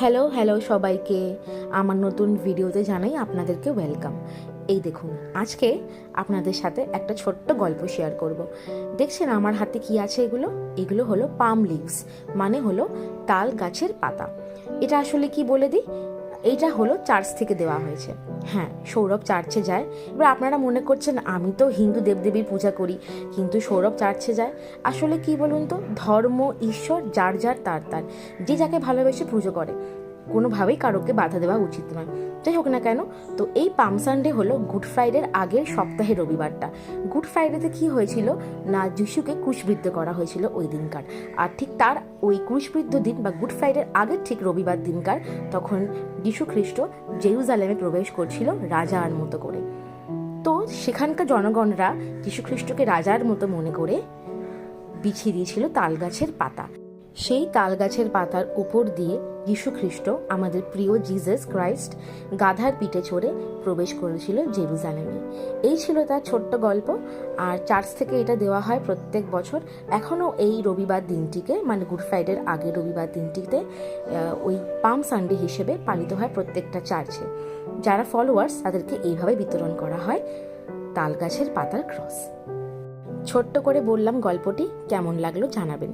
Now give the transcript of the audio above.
Hello hello সবাইকে, আমার নতুন ভিডিওতে জানাই আপনাদেরকে ওয়েলকাম। এই দেখুন, আজকে আপনাদের সাথে একটা ছোট্ট গল্প শেয়ার করব। দেখছেন আমার হাতে কি আছে? এগুলো হলো পাম লিভস, মানে হলো তাল গাছের পাতা। এটা আসলে কি বলে দিই, এইটা হলো চার্চ থেকে দেওয়া হয়েছে। হ্যাঁ, সৌরভ চার্চে যায়। এবার আপনারা মনে করছেন আমি তো হিন্দু দেবদেবীর পূজা করি, কিন্তু সৌরভ চার্চে যায়। আসলে কি বলুন তো, ধর্ম ঈশ্বর যার যার তার তার, যে যাকে ভালোবেসে পুজো করে, কোনোভাবেই কারোকে বাধা দেওয়া উচিত নয়। যাই হোক না কেন, তো এই পাম সানডে হলো গুড ফ্রাইডের আগের সপ্তাহের রবিবারটা। গুড ফ্রাইডেতে কি হয়েছিল না, যিশুকে ক্রুশবিদ্ধ করা হয়েছিল ওই দিনকার। আর ঠিক তার ওই ক্রুশবিদ্ধ দিন বা গুড ফ্রাইডের আগের ঠিক রবিবার দিনকার, তখন যিশু খ্রিস্ট জেরুজালেমে প্রবেশ করছিল রাজার মতো করে। তো সেখানকার জনগণরা যিশু খ্রিস্টকে রাজার মতো মনে করে বিছিয়ে দিয়েছিল তাল গাছের পাতা। সেই তাল গাছের পাতার উপর দিয়ে যিশু খ্রিস্ট, আমাদের প্রিয় জিসাস ক্রাইস্ট, গাধার পিঠে চড়ে প্রবেশ করেছিল জেরুজালেমে। এই ছিল তার ছোট্ট গল্প। আর চার্চ থেকে এটা দেওয়া হয় প্রত্যেক বছর। এখনও এই রবিবার দিনটিকে, মানে গুড ফ্রাইডের আগের রবিবার দিনটিতে ওই পাম সানডে হিসেবে পালিত হয় প্রত্যেকটা চার্চে। যারা ফলোয়ার্স তাদেরকে এইভাবে বিতরণ করা হয় তাল গাছের পাতার ক্রস। ছোট্ট করে বললাম গল্পটি, কেমন লাগলো জানাবেন।